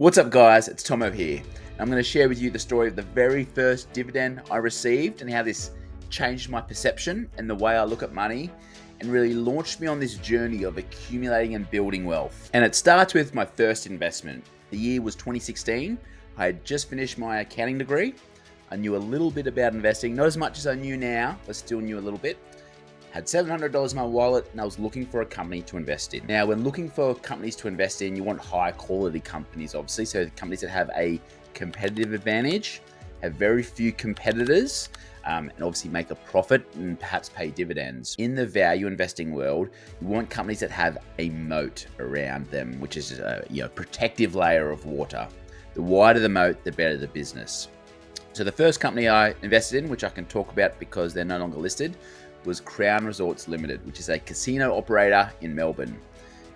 What's up guys, it's Thommo here. I'm going to share with you the story of the very first dividend I received and how this changed my perception and the way I look at money and really launched me on this journey of accumulating and building wealth. And it starts with my first investment. The year was 2016. I had just finished my accounting degree. I knew a little bit about investing, not as much as I knew now, but still knew a little bit. Had $700 in my wallet and I was looking for a company to invest in. Now, when looking for companies to invest in, you want high quality companies, obviously. So companies that have a competitive advantage, have very few competitors, and obviously make a profit and perhaps pay dividends. In the value investing world, you want companies that have a moat around them, which is a protective layer of water. The wider the moat, the better the business. So the first company I invested in, which I can talk about because they're no longer listed, was Crown Resorts Limited, which is a casino operator in Melbourne.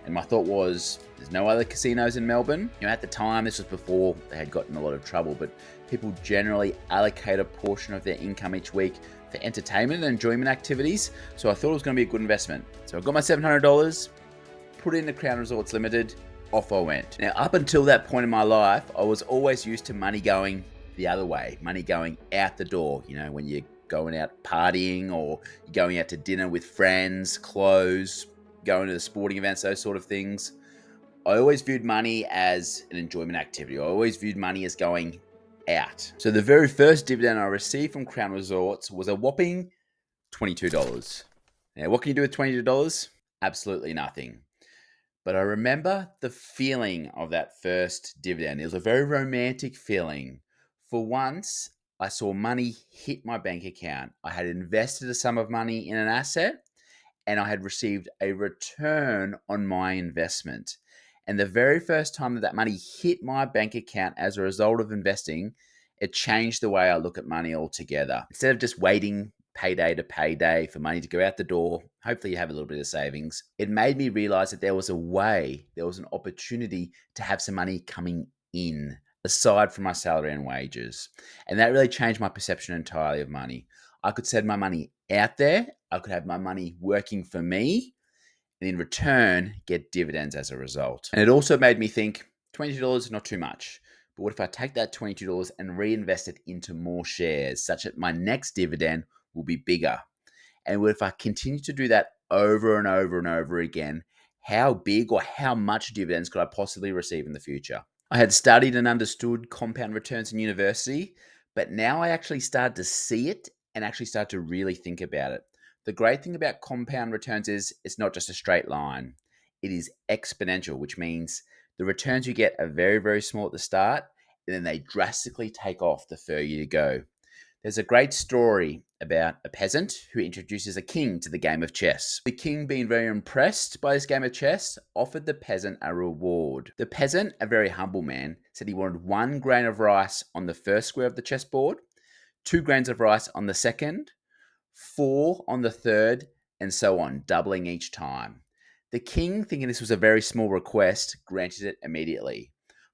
And my thought was, there's no other casinos in Melbourne. At the time, this was before they had gotten a lot of trouble, but people generally allocate a portion of their income each week for entertainment and enjoyment activities. So I thought it was going to be a good investment. So I got my $700, put it into Crown Resorts Limited, off I went. Now, up until that point in my life, I was always used to money going the other way, money going out the door. When you going out partying or going out to dinner with friends, clothes, going to the sporting events, those sort of things. I always viewed money as an enjoyment activity. I always viewed money as going out. So the very first dividend I received from Crown Resorts was a whopping $22. Now, what can you do with $22? Absolutely nothing. But I remember the feeling of that first dividend. It was a very romantic feeling. For once, I saw money hit my bank account. I had invested a sum of money in an asset and I had received a return on my investment. And the very first time that money hit my bank account as a result of investing, it changed the way I look at money altogether. Instead of just waiting payday to payday for money to go out the door, hopefully you have a little bit of savings, it made me realize that there was a way, there was an opportunity to have some money coming in, aside from my salary and wages. And that really changed my perception entirely of money. I could send my money out there. I could have my money working for me and in return get dividends as a result. And it also made me think $22 is not too much. But what if I take that $22 and reinvest it into more shares such that my next dividend will be bigger? And what if I continue to do that over and over and over again? How big or how much dividends could I possibly receive in the future? I had studied and understood compound returns in university, but now I actually started to see it and actually start to really think about it. The great thing about compound returns is it's not just a straight line. It is exponential, which means the returns you get are very, very small at the start, and then they drastically take off the further you go. There's a great story about a peasant who introduces a king to the game of chess. The king, being very impressed by this game of chess, offered the peasant a reward. The peasant, a very humble man, said he wanted 1 grain of rice on the first square of the chessboard, 2 grains of rice on the second, 4 on the third, and so on, doubling each time. The king, thinking this was a very small request, granted it immediately.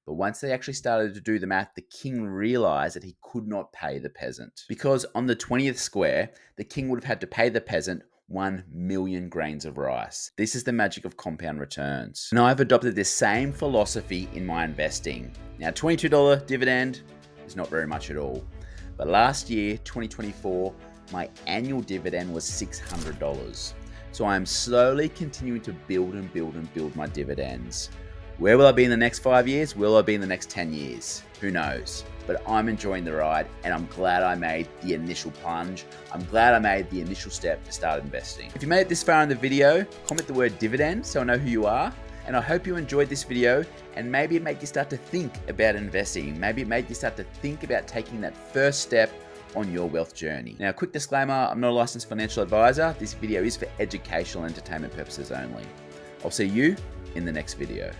But once they actually started to do the math, the king realized that he could not pay the peasant. Because on the 20th square, the king would have had to pay the peasant 1 million grains of rice. This is the magic of compound returns. And I've adopted this same philosophy in my investing. Now, $22 dividend is not very much at all. But last year, 2024, my annual dividend was $600. So I am slowly continuing to build and build and build my dividends. Where will I be in the next 5 years? Will I be in the next 10 years? Who knows? But I'm enjoying the ride and I'm glad I made the initial plunge. I'm glad I made the initial step to start investing. If you made it this far in the video, comment the word dividend so I know who you are. And I hope you enjoyed this video and maybe it made you start to think about investing. Maybe it made you start to think about taking that first step on your wealth journey. Now, quick disclaimer, I'm not a licensed financial advisor. This video is for educational and entertainment purposes only. I'll see you in the next video.